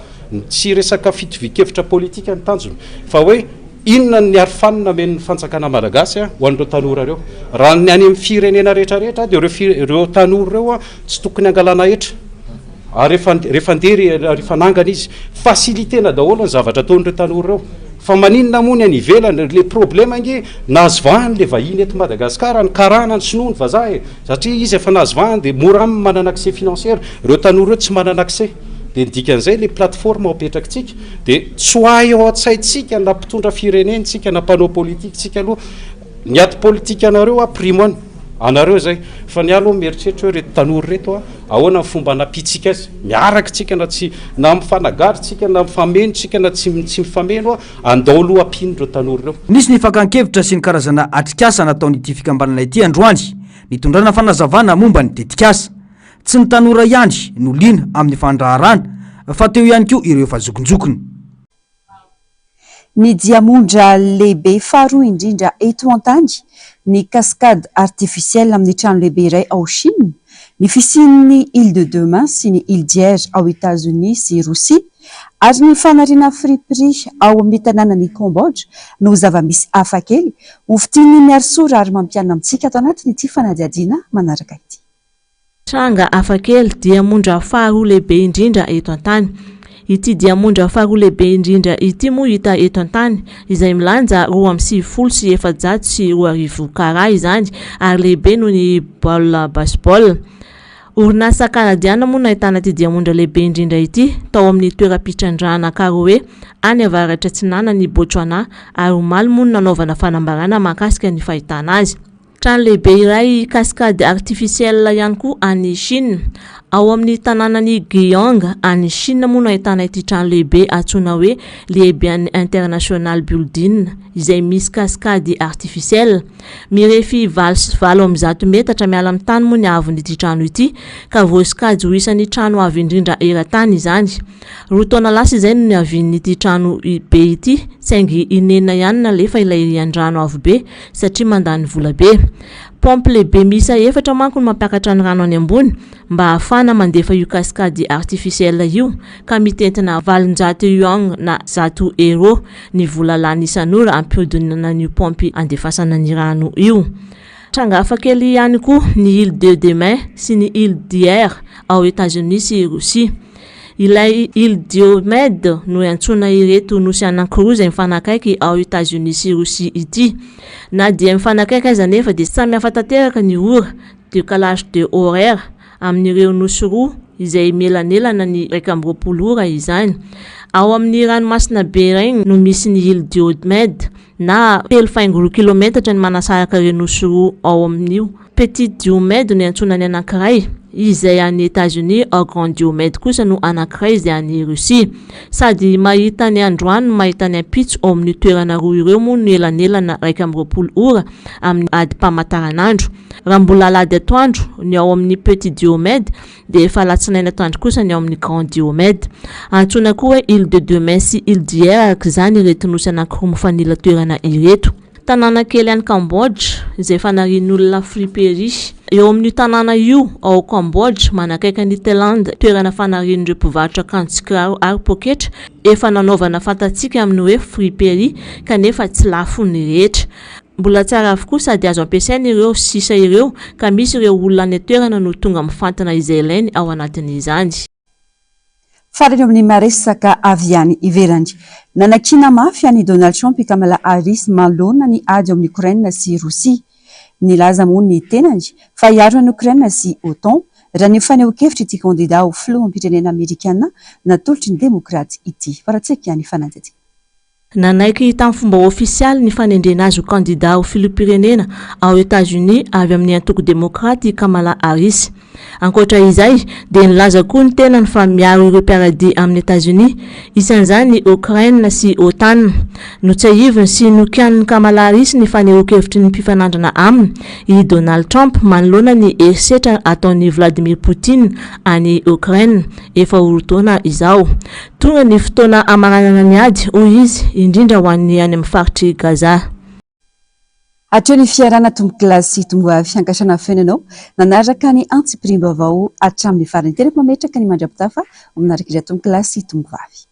tsy resaka fitovikevitra politika ny tanjony fa hoe inona ny arofanina men'ny fanjakana malagasy ho an'ireo tanora reo raha ny any amin'ny firenena rehetrarehetra dia ireo tanora reo tsy tokony angalana hetra ary rehefa ndery rehefa nangana izy fasilitena daholo ny zavatra ataon'ireo tanora reo. Fa maninona moa ny any ivelany le problème nge nazovahany le vahiny eto Madagasikara ny karana ny sinoa ny vazaha satria izy efa nazovahany dia mora aminy manana accès financiaire, ireo tanora reo tsy manana accès. Dia dikan'izay le plateforme apetrakitsika dia tsy ho ahy ao an-tsaintsika na mpitondra firenentsika na mpanao politikatsika aloha ny aty politika anareo primoany anareo zay fa ny aloha mieritreritra hoe reto tanora reto ahoana ny fomba napitsika azy miaraka tsika na tsy na mifanagarytsika na mifamenontsika na tsy mifameno andao ampino ireo tanora ireo. Nisy ny fakan-kevitra sy ny karazana atrikasa nataon'ity fikambanana ity androany nitondrana fanazavana momba ny tetikasa tsy ny tanora ihany no liana amin'ny fandraharana fa teo ihany koa ireo fazokonjokony. Ny diamondra lehibe faharoa indrindra eto an-tany ny cascade artificielle amin'ny trano lehibe iray ao Chine, ny fisian'ny Île de Demain sy ny Île d'Hier ao États-Unis sy Rosia ary ny fanariana friperie ao amin'ny tanànan'ny Cambodge no zava-misy hafakely ho fitian'ny miarosora ary mampiana amintsika ato anatin'ity fanadihadiana manaraka ity. Tranga hafakely diamondra faharoa lehibe indrindra eto an-tany. Ity diamondra faharoa lehibe indrindra ity moa hita eto an-tany izay milanja 270 sy 400 kara izany ary lehibe noho ny baolina baseball. Orinasa kanadiana moa nahitana ity diamondra lehibe indrindra ity tao amin'ny toeram-pitrandrahana Karoe any avaratra atsinana ny Botswana ary omaly moa nanaovana fanambarana mahakasika ny fahitana azy. Trano lehibe iray cascade artificielle ihany koa any Chine ao amin'ny tanànan'ny Gyeong any Chine moa nahitana ity trano lehibe antsoina hoe Lieben International Building izay misy cascade artificielle mirefy 20 metatra miala amin'ny tany moa ny avon'ity trano ity ka voasokajy ho isan'ny trano avo indrindra eran-tany izany. Roa taona lasa izay no niavian'ity trano be ity saingy inena ihany nalefa ilay andrano avo be satria mandany vola be. Pompe lehibe miisa 4 manko no mampiakatra ny rano any ambony mba ahafana mandefa io cascade artificielle io ka mitentina 700 yuan na 100 euro ny vola lany isan'ora ampihodinana ny pompe andefasana ny rano io. tranga hafakely ihany koa ny île de Demain sy ny île d'Hier ao États-Unis sy Russie. Ilay île Diomède no antsona ireto nosy anankiroa izay mifanakaiky ao États-Unis sy Russie ity. Na dia mifanakaiky aza nefa dia samy hafa tanteraka ny ora, décalage de horaire amin'ireo nosy roa izay melanelana ny 120 ora izany. Ao amin'ny ranomasina be regny no misy ny île Diomède na 3 kilometatra ny manasaraka ireo nosy roa ao amin'io. Petit Diomède no antsonany anankiray izay any États-Unis, ao Grand Diomède kosa no anankiray izay any Russie. Sady mahita ny androany no mahita ny ampitso ao amin'ny toerana roa ireo moa no elanelana 120 ora amin'ny adi-pamataranandro. Raha mbola alady atoandro ny ao amin'ny Petit Diomède dia efa alatsinainy atoandro kosa ny ao amin'ny Grand Diomède. Antsona koa hoe île de Demain sy île d'Hier araka izany ireto nosy anankiroa mifanila toerana ireto. Tanàna kely any Cambodge izay fanarin'olona friperie. Eo amin'ny tanàna io ao Cambodge manakaiky ny Thaïlande toerana fanarin'ireo mpivarotra akanjo sy kiraro ary poketra efa nanaovana fantatsika amin'ny hoe friperie kanefa tsy lafo ny rehetra. Mbola tsara avokoa sady azo ampiasaina ireo sisa ireo ka misy ireo olona any toerana no tonga mifantana izay ilainy ao anatin'izany. Farany amin'ny maresaka avy any ivelany. Nanakina mafy any Donald Trump Kamala Harris malona ny ady amin'ny Ukraine sy Russie. Nilaza moa ny tenany fa hiaro ny Ukraine sy OTAN raha ny faneho-kevitra ity kandida ho filoham-pirenena Amerikana natolotry ny demokraty ity. Faratsika ny fananjety. Nanaiky tamin'ny fomba ofisialy ny fanendrena azy ho kandida ho filoham-pirenena ao États-Unis avy amin'ny antoko demokraty Kamala Harris. Ankoatra izay dia nilaza koa ny tenany fa miaro ireo mpiaradia amin'ny États-Unis isan'izany ny Ukraine sy OTAN. Notsaiviny sy nokian'ny Kamala Harris ny faneho-kevitry ny mpifanandrana aminy i Donald Trump manoloana ny herisetra ataon'ny Vladimir Poutine any Ukraine efa orotaona izao. Tonga ny fotoana amaranana ny ady hoy izy indrindra ho an'ny any amin'ny faritry Gaza. Atreo ny fiarana tombo-kilasy tomboavy fiankasana fenanao nanaraka ny antsipirim-baovao hatramin'ny farany tena mametraka ny mandrapitafa aminaraka ireo tombo-kilasy tombovavy.